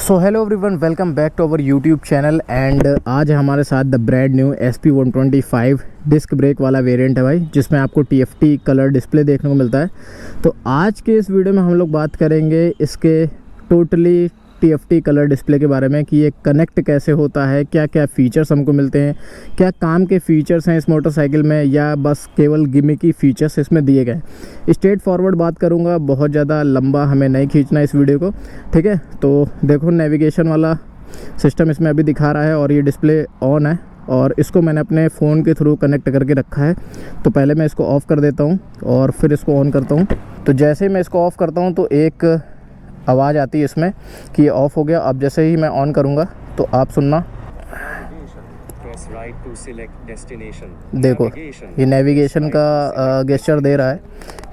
So hello everyone, welcome back to our YouTube channel. And आज है हमारे साथ the brand new SP125 disc brake वाला variant है भाई, जिसमें आपको TFT कलर डिस्प्ले देखने को मिलता है। तो आज के इस वीडियो में हम लोग बात करेंगे इसके टोटली TFT कलर डिस्प्ले के बारे में कि ये कनेक्ट कैसे होता है, क्या क्या फ़ीचर्स हमको मिलते हैं, क्या काम के फ़ीचर्स हैं इस मोटरसाइकिल में, या बस केवल गिमिकी फ़ीचर्स इसमें दिए गए। स्ट्रेट फॉरवर्ड बात करूँगा, बहुत ज़्यादा लंबा हमें नहीं खींचना इस वीडियो को, ठीक है। तो देखो, नेविगेशन वाला सिस्टम इसमें अभी दिखा रहा है और ये डिस्प्ले ऑन है और इसको मैंने अपने फ़ोन के थ्रू कनेक्ट करके रखा है। तो पहले मैं इसको ऑफ़ कर देता हूँ और फिर इसको ऑन करता हूँ। तो जैसे ही मैं इसको ऑफ़ करता हूँ तो एक आवाज़ आती है इसमें कि ये ऑफ़ हो गया। अब जैसे ही मैं ऑन करूँगा तो आप सुनना, देखो ये नेविगेशन का गेस्चर दे रहा है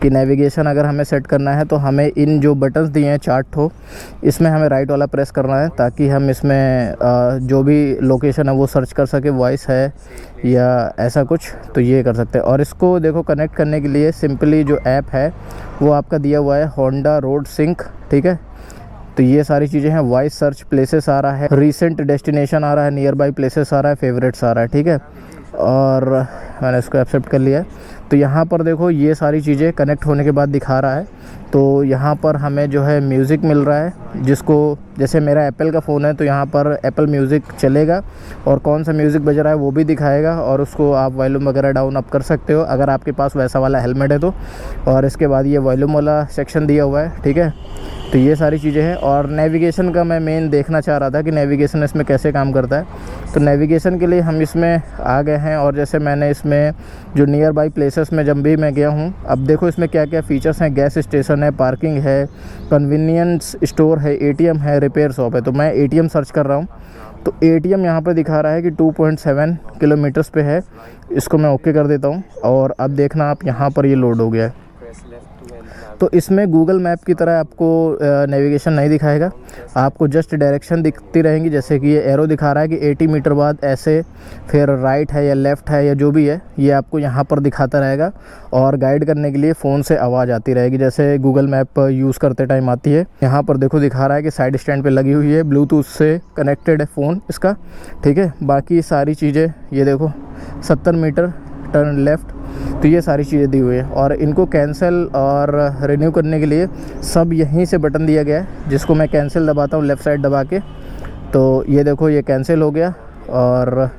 कि नेविगेशन अगर हमें सेट करना है तो हमें इन जो बटन्स दिए हैं 4 ठो, इसमें हमें राइट वाला प्रेस करना है ताकि हम इसमें जो भी लोकेशन है वो सर्च कर सके, वॉइस है या ऐसा कुछ, तो ये कर सकते हैं। और इसको देखो कनेक्ट करने के लिए सिंपली जो ऐप है वो आपका दिया हुआ है होंडा रोड सिंक, ठीक है। तो ये सारी चीज़ें हैं, वॉइस सर्च, प्लेसेस आ रहा है, रीसेंट डेस्टिनेशन आ रहा है, नियर बाई प्लेसेस आ रहा है, फेवरेट्स आ रहा है, ठीक है। और मैंने इसको एक्सेप्ट कर लिया है। तो यहाँ पर देखो ये सारी चीज़ें कनेक्ट होने के बाद दिखा रहा है। तो यहाँ पर हमें जो है म्यूज़िक मिल रहा है, जिसको जैसे मेरा एप्पल का फ़ोन है तो यहाँ पर एप्पल म्यूज़िक चलेगा और कौन सा म्यूज़िक बज रहा है वो भी दिखाएगा, और उसको आप वॉल्यूम वगैरह डाउन अप कर सकते हो अगर आपके पास वैसा वाला हेलमेट है तो। और इसके बाद ये वॉल्यूम वाला सेक्शन दिया हुआ है, ठीक है। तो ये सारी चीज़ें हैं। और नेविगेशन का मैं मेन देखना चाह रहा था कि नेविगेशन इसमें कैसे काम करता है। तो नेविगेशन के लिए हम इसमें आ गए हैं और जैसे मैंने इसमें जो नियर बाई प्लेसेस में जब भी मैं गया हूँ, अब देखो इसमें क्या क्या फ़ीचर्स हैं। गैस स्टेशन है, पार्किंग है, कन्वीनियंस स्टोर है, ATM है, रिपेयर शॉप है। तो मैं ATM सर्च कर रहा हूँ तो ATM यहाँ पे दिखा रहा है कि 2.7 किलोमीटर्स पे है। इसको मैं ओके कर देता हूँ और अब देखना आप, यहाँ पर ये लोड हो गया है। तो इसमें गूगल मैप की तरह आपको नेविगेशन नहीं दिखाएगा, आपको जस्ट डायरेक्शन दिखती रहेंगी। जैसे कि ये एरो दिखा रहा है कि 80 मीटर बाद ऐसे, फिर राइट है या लेफ़्ट है या जो भी है, ये आपको यहाँ पर दिखाता रहेगा। और गाइड करने के लिए फ़ोन से आवाज़ आती रहेगी, जैसे गूगल मैप यूज़ करते टाइम आती है। यहाँ पर देखो दिखा रहा है कि साइड स्टैंड पर लगी हुई है, ब्लूटूथ से कनेक्टेड है फ़ोन इसका, ठीक है। बाकी सारी चीज़ें ये देखो, 70 मीटर टर्न लेफ़्ट, तो ये सारी चीज़ें दी हुई है। और इनको कैंसिल और रिन्यू करने के लिए सब यहीं से बटन दिया गया है, जिसको मैं कैंसिल दबाता हूँ लेफ़्ट साइड दबा के, तो ये देखो ये कैंसिल हो गया और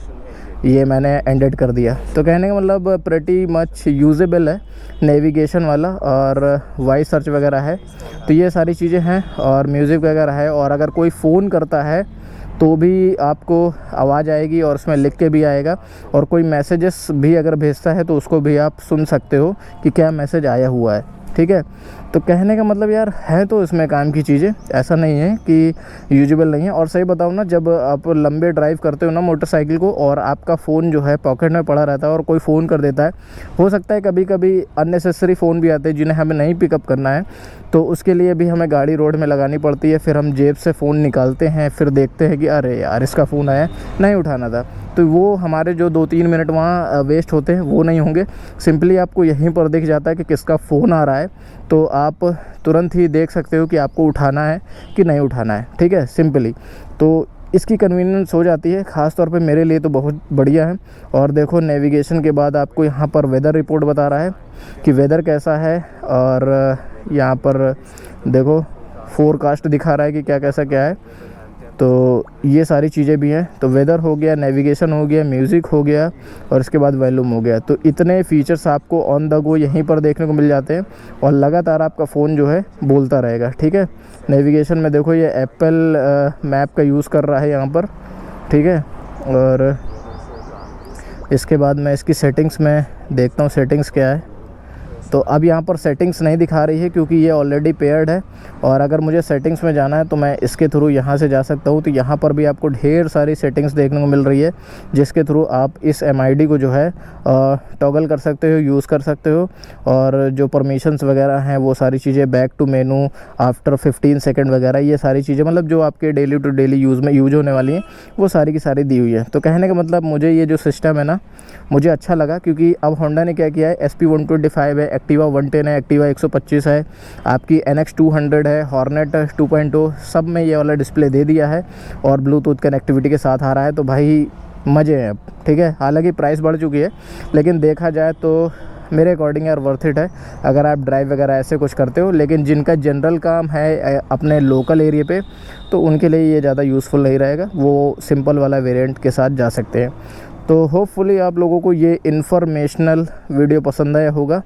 ये मैंने एंडेड कर दिया। तो कहने का मतलब प्रेटी मच यूजेबल है नेविगेशन वाला, और वॉइस सर्च वगैरह है। तो ये सारी चीज़ें हैं और म्यूज़िक वगैरह है। और अगर कोई फ़ोन करता है तो भी आपको आवाज़ आएगी और उसमें लिख के भी आएगा, और कोई मैसेजेस भी अगर भेजता है तो उसको भी आप सुन सकते हो कि क्या मैसेज आया हुआ है, ठीक है। तो कहने का मतलब यार है तो इसमें काम की चीज़ें, ऐसा नहीं है कि यूजेबल नहीं है। और सही बताऊँ ना, जब आप लंबे ड्राइव करते हो ना मोटरसाइकिल को और आपका फ़ोन जो है पॉकेट में पड़ा रहता है और कोई फ़ोन कर देता है, हो सकता है कभी कभी अननेसेसरी फ़ोन भी आते हैं जिन्हें हमें नहीं पिकअप करना है, तो उसके लिए भी हमें गाड़ी रोड में लगानी पड़ती है। फिर हम जेब से फ़ोन निकालते हैं, फिर देखते हैं कि अरे यार इसका फ़ोन आया, नहीं उठाना था। तो वो हमारे जो 2-3 मिनट वहाँ वेस्ट होते हैं वो नहीं होंगे। सिंपली आपको यहीं पर दिख जाता है कि किसका फ़ोन आ रहा है, तो आप तुरंत ही देख सकते हो कि आपको उठाना है कि नहीं उठाना है, ठीक है, सिंपली। तो इसकी कन्वीनियंस हो जाती है, ख़ास तौर पे मेरे लिए तो बहुत बढ़िया है। और देखो नेविगेशन के बाद आपको यहाँ पर वेदर रिपोर्ट बता रहा है कि वेदर कैसा है, और यहाँ पर देखो फोरकास्ट दिखा रहा है कि क्या कैसा क्या है। तो ये सारी चीज़ें भी हैं। तो वेदर हो गया, नेविगेशन हो गया, म्यूज़िक हो गया, और इसके बाद वॉल्यूम हो गया। तो इतने फीचर्स आपको ऑन द गो यहीं पर देखने को मिल जाते हैं और लगातार आपका फ़ोन जो है बोलता रहेगा, ठीक है। नेविगेशन में देखो ये एप्पल मैप का यूज़ कर रहा है यहाँ पर, ठीक है। और इसके बाद मैं इसकी सेटिंग्स में देखता हूँ सेटिंग्स क्या है। तो अब यहाँ पर सेटिंग्स नहीं दिखा रही है क्योंकि ये ऑलरेडी पेयर्ड है, और अगर मुझे सेटिंग्स में जाना है तो मैं इसके थ्रू यहाँ से जा सकता हूँ। तो यहाँ पर भी आपको ढेर सारी सेटिंग्स देखने को मिल रही है, जिसके थ्रू आप इस MID को जो है टॉगल कर सकते हो, यूज़ कर सकते हो। और जो परमिशंस वगैरह हैं वो सारी चीज़ें, back to menu after 15 second वगैरह, ये सारी चीज़ें मतलब जो आपके डेली टू डेली यूज़ में यूज होने वाली हैं वो सारी की सारी दी हुई है। तो कहने का मतलब मुझे ये जो सिस्टम है ना, मुझे अच्छा लगा, क्योंकि अब होंडा ने क्या किया है, SP125 है, एक्टिवा 110 है, एक्टिवा 125 है, आपकी NX 200 है, हॉर्नेट 2.0, सब में ये वाला डिस्प्ले दे दिया है और ब्लूटूथ कनेक्टिविटी के साथ आ रहा है। तो भाई मज़े हैं अब, ठीक है। हालांकि प्राइस बढ़ चुकी है, लेकिन देखा जाए तो मेरे अकॉर्डिंग यार वर्थ इट है अगर आप ड्राइव वगैरह ऐसे कुछ करते हो। लेकिन जिनका जनरल काम है अपने लोकल एरिया पे, तो उनके लिए ये ज़्यादा यूज़फुल नहीं रहेगा, वो सिंपल वाला वेरिएंट के साथ जा सकते हैं। तो होपफुली आप लोगों को ये इन्फॉर्मेशनल वीडियो पसंद आया होगा।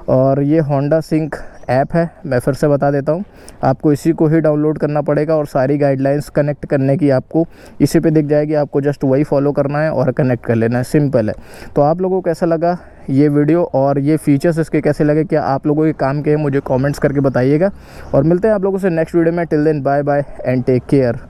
और ये होंडा सिंक ऐप है, मैं फिर से बता देता हूँ, आपको इसी को ही डाउनलोड करना पड़ेगा और सारी गाइडलाइंस कनेक्ट करने की आपको इसी पे दिख जाएगी। आपको जस्ट वही फॉलो करना है और कनेक्ट कर लेना है, सिंपल है। तो आप लोगों को कैसा लगा ये वीडियो और ये फीचर्स इसके कैसे लगे, क्या आप लोगों के काम के हैं, मुझे कमेंट्स करके बताइएगा। और मिलते हैं आप लोगों से नेक्स्ट वीडियो में। Till then bye bye and take care.